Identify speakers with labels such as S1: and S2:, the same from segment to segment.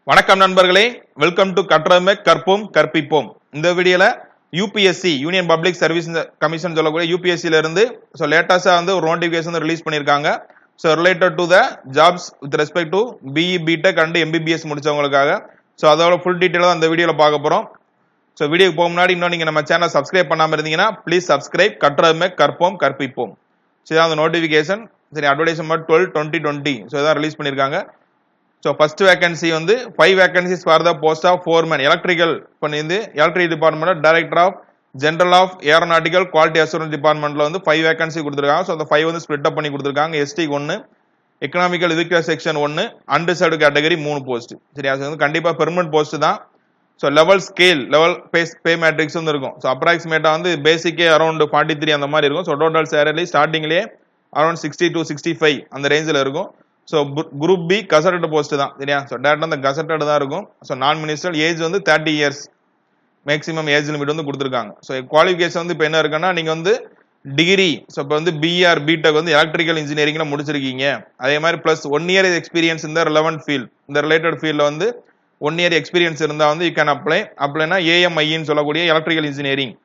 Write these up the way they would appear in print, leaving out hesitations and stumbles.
S1: வணக்கம் நண்பர்களே, welcome to கற்றமை கற்போம் கற்பிப்போம். இந்த வீடியோல UPSC union public service commission சொல்லக்கூடிய யூபிஎஸ்சில இருந்து லேட்டஸ்டா ஒரு நோட்டிபிகேஷன் ரிலீஸ் பண்ணிருக்காங்க. Related to the jobs with respect to BE B Tech and MBBS முடிச்சவங்களுக்காக. அதோட ஃபுல் டீட்டெயிலாக அந்த வீடியோல பார்க்க போறோம். வீடியோக்கு போக முன்னாடி இன்னும் நீங்க நம்ம சேனல் சப்ஸ்கிரைப் பண்ணாம இருந்தீங்கன்னா ப்ளீஸ் சப்ஸ்கிரைப். கற்றமை கற்போம் கற்பிப்போம். இதான் அந்த நோட்டிபிகேஷன். அட்வர்டைஸ்மெண்ட் 12/2020 இதான் ரிலீஸ் பண்ணிருக்காங்க. First vacancy 5 vacancies for the post of foreman electrical electric department director of general of aeronautical quality assurance டிபார்ட்மெண்ட்ல 5 வேகன்சி கொடுத்துருக்காங்க. அந்த 5 ஸ்பிளிட் அப் பண்ணி கொடுத்துருக்காங்க. ST 1, economical education section 1, unreserved category 3 post. சரியா, கண்டிப்பா permanent post தான். Level scale level pay matrix இருக்கும். அப்ராக்சிமேட்டா பேசிக்கே அரௌண்ட் 43 அந்த மாதிரி இருக்கும். டோட்டல் சேலரி ஸ்டார்டிங்லேயே அரௌண்ட் 60 to 65 அந்த ரேஞ்சில் இருக்கும். குரூப் பி கசட்டட் போஸ்ட் தான். சரியா, டேரக்டா அந்த கசட்டட் தான் இருக்கும். நான் minister age 30 years maximum age limit கொடுத்துருக்காங்க. குவாலிஃபிகேஷன் இப்போ என்ன இருக்குன்னா, நீங்க டிகிரி இப்போ பிஆர் பிடெக் எலக்ட்ரிக்கல் இன்ஜினியரிங்ல முடிச்சிருக்கீங்க. அதே மாதிரி பிளஸ் 1 இயர் எக்ஸ்பீரியன்ஸ் இந்த ரெலவென்ட் ஃபீல்ட், இந்த ரிலேட்டட் ஃபீல்ட்ல 1 இயர் எக்ஸ்பீரியன்ஸ் இருந்தா யூ கேன் அப்ளைனா ஏஎம்ஐன்னு சொல்லக்கூடிய எலக்ட்ரிக்கல் இன்ஜினியரிங்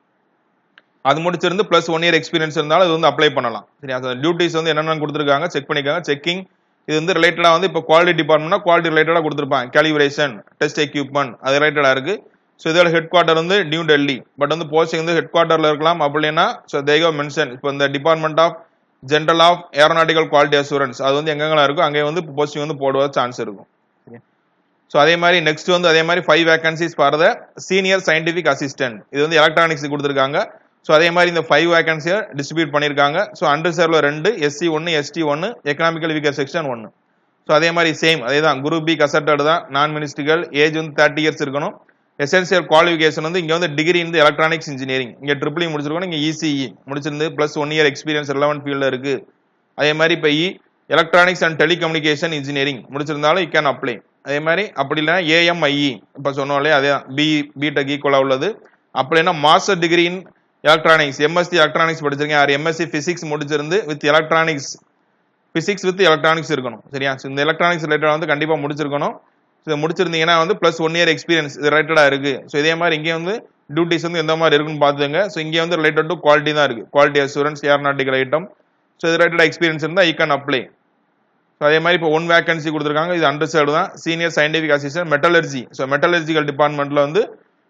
S1: அது முடிச்சிருந்து பிளஸ் 1 இயர் எக்ஸ்பீரியன்ஸ் இருந்தாலும் இது அப்ளை பண்ணலாம். சரியா, டியூட்டிஸ் என்னென்ன கொடுத்துருக்காங்க செக் பண்ணிக்காங்க. செக்கிங் இது ரிலேட்டடா இப்போ குவாலிட்டி டிபார்ட்மெண்ட்னா குவாலிட்டி ரிலேட்டடா கொடுத்துருப்பாங்க. கேலிபிரேஷன், டெஸ்ட் எக்யூப்மெண்ட் அது ரிலேட்டடா இருக்கு. இதோட head quarter new Delhi. But posting head குவார்டர்ல இருக்கலாம். அப்படின்னா தேகோ மென்ஷன் இப்போ இந்த department of general of aeronautical quality assurance அது எங்கெல்லாம் இருக்கும் அங்கே போஸ்டிங் போடுவ சான்ஸ் இருக்கும். அதே மாதிரி நெக்ஸ்ட் அதே மாதிரி 5 vacancies for the senior scientific assistant இது எலக்ட்ரானிக்ஸ் கொடுத்துருக்காங்க. அதே மாதிரி இந்த 5 வேகன்சியை டிஸ்ட்ரிபியூட் பண்ணிருக்காங்க. அன்ரிசர்வ்ல 2, SC 1, ST 1, economical weaker section 1. அதே மாதிரி சேம் அதே தான். குரூப் பி கசட்டட் தான். நான் மினிஸ்ட்ரிகள் ஏஜ் 30 இயர்ஸ் இருக்கணும். எசென்சியல் குவாலிஃபிகேஷன் இங்க டிகிரி எலக்ட்ரானிக்ஸ் இன்ஜினியரிங் இங்க ட்ரிபிள் முடிச்சிருக்கணும். இங்க இசிஇ முடிச்சிருந்து பிளஸ் 1 இயர் எக்ஸ்பீரியன்ஸ் ரெலவென்ட் ஃபீல்ட்ல இருக்கு. அதே மாதிரி இப்போ எலக்ட்ரானிக்ஸ் அண்ட் டெலிகம்யூனிகேஷன் இன்ஜினியரிங் முடிச்சிருந்தாலும் யூ கேன் அப்ளை. அதே மாதிரி அப்படி இல்லைன்னா ஏஎம்ஐஇ இப்போ சொன்னோம்லே அதே பிடெக் ஈக்குவலா உள்ளது. அப்படின்னா master degree in electronics MSc electronics படிச்சிருக்கேன். எம்எஸ்சி பிசிக்ஸ் முடிச்சிருந்து with electronics physics with electronics இருக்கணும். சரியா, இந்த எலக்ட்ரானிக்ஸ் ரிலேட்டட் கண்டிப்பா முடிச்சிருக்கணும். இது முடிச்சிருந்தீங்கன்னா பிளஸ் 1 இயர் எக்ஸ்பீரியன்ஸ் இது ரிலேட்டடா இருக்கு. இதே மாதிரி இங்கே டியூட்டிஸ் எந்த மாதிரி இருக்குன்னு பாத்துங்க. இங்கே ரிலேட்டட் டு குவாலிட்டி தான் இருக்கு. Quality assurance aeronautical item. இது ரிலேட்டட் எக்ஸ்பீரியன்ஸ் இருந்தா யூ கேன் அப்ளை. அதே மாதிரி இப்போ 1 வேகன்சி கொடுத்துருக்காங்க. இது அண்டர்சர்வ்டு தான். Senior scientific assistant metallurgy. Metallurgical டிபார்ட்மெண்ட்ல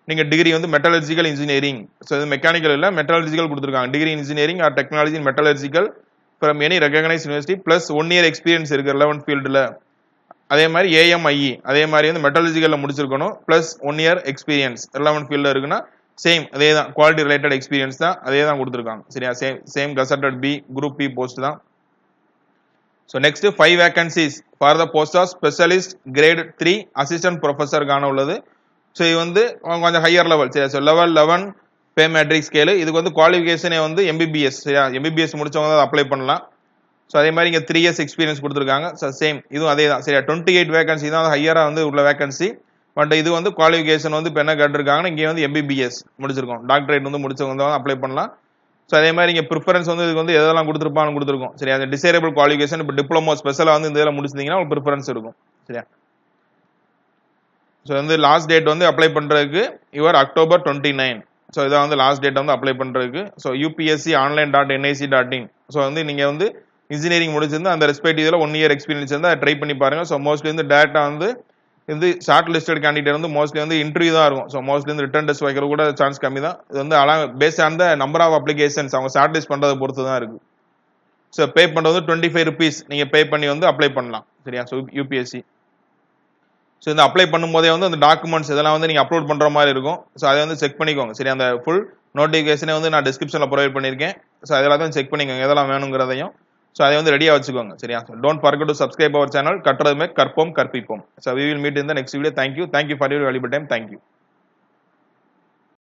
S1: நீங்க டிகிரி மெட்டலர்ஜிக்கல் இன்ஜினியரிங். இது மெக்கானிக்கல் இல்ல மெட்டலர்ஜிக்கல் கொடுத்துருக்காங்க. Degree engineering or technology in metallurgical from any recognise university plus 1 year experience இருக்கு ரெலவென்ட் ஃபீல்டுல. அதே மாதிரி ஏஎம்ஐஇ அதே மாதிரி மெட்டலர்ஜிக்கல்ல முடிச்சிருக்கணும். பிளஸ் 1 இயர் எக்ஸ்பீரியன்ஸ் ரெலவென்ட் ஃபீல்ட்ல இருக்குன்னா சேம் அதே தான். குவாலிட்டி ரிலேட்டட் எக்ஸ்பீரியன்ஸ் தான் அதே தான் கொடுத்துருக்காங்க. சரியா, same gazetted B group B post தான். Next 5 vacancies for the post of specialist grade 3 assistant ப்ரொஃபஸருக்கான உள்ளது. இது கொஞ்சம் ஹையர் லெவல். சரியா, லெவல் 11 பே மேட்ரிக் ஸ்கேலு. இதுக்கு குவாலிஃபிகேஷனே எம்பிபிஎஸ். சரியா, எம்பிபிஎஸ் முடிச்சவங்க அப்ளை பண்ணலாம். அதே மாதிரி இங்க 3 இயர்ஸ் எக்ஸ்பீரியன்ஸ் கொடுத்துருக்காங்க. சேம் இதுவும் அதே தான். சரியா, 28 வேகன்சி தான் ஹையரா உள்ள வேகன்சி. பட் இது குவாலிஃபிகேஷன் இப்போ என்ன கேட்டிருக்காங்கன்னா இங்கே எம்பிபிஎஸ் முடிச்சிருக்கோம். டாக்டரேட் முடிச்சவங்க தான் அப்ளை பண்ணலாம். அதே மாதிரி இங்க ப்ரிஃபரன்ஸ் இதுக்கு எதெல்லாம் கொடுத்துருப்பான்னு கொடுத்துருக்கோம். சரியா, அந்த டிசேரபிள் குவாலிஃபிகேஷன் இப்போ டிப்ளமோ ஸ்பெஷலா இந்த இதில் முடிச்சிருந்தீங்கன்னா உங்களுக்கு ப்ரிஃபரன்ஸ் இருக்கும். சரியா, லாஸ்ட் டேட் அப்ளை பண்றதுக்கு இவர் October 29. இதான் லாஸ்ட் டேட் அப்ளை பண்றதுக்கு. UPSC online.nic.in. நீங்க இன்ஜினியரிங் முடிச்சிருந்து அந்த ரெஸ்பெக்டிவ்ல 1 இயர் எக்ஸ்பீரியன்ஸ் இருந்தா ட்ரை பண்ணி பாருங்க. Mostly data short listed candidate mostly interview தான் இருக்கும். மோஸ்ட்லி ரிட்டன் டெஸ்ட் வைக்கிற கூட சான்ஸ் கம்மி தான். இது based on the number of applications அவங்க ஷார்ட் லிஸ்ட் பண்றதை பொறுத்து தான் இருக்கு. பே பண்றது 25 rupees நீங்க பே பண்ணி அப்ளை பண்ணலாம். சரியா, UPSC. இந்த அப்ளை பண்ணும்போதே அந்த டாக்குமெண்ட்ஸ் இதெல்லாம் நீங்க அப்லோட் பண்ற மாதிரி இருக்கும். அதை செக் பண்ணிக்கோங்க. சரி, அந்த ஃபுல் நோட்டிபிகேஷனே நான் டிஸ்கிரிப்ஷன்ல ப்ரொவைட் பண்ணிருக்கேன். அதெல்லாம் செக் பண்ணிக்கோங்க எதெல்லாம் வேணுங்கிறதையும். அதை ரெடியா வச்சுக்கோங்க. சரியா, don't forget to subscribe our channel கற்றதுமே கற்போம் கற்பிப்போம். We will meet in the next video. Thank you for your valuable time. Thank you.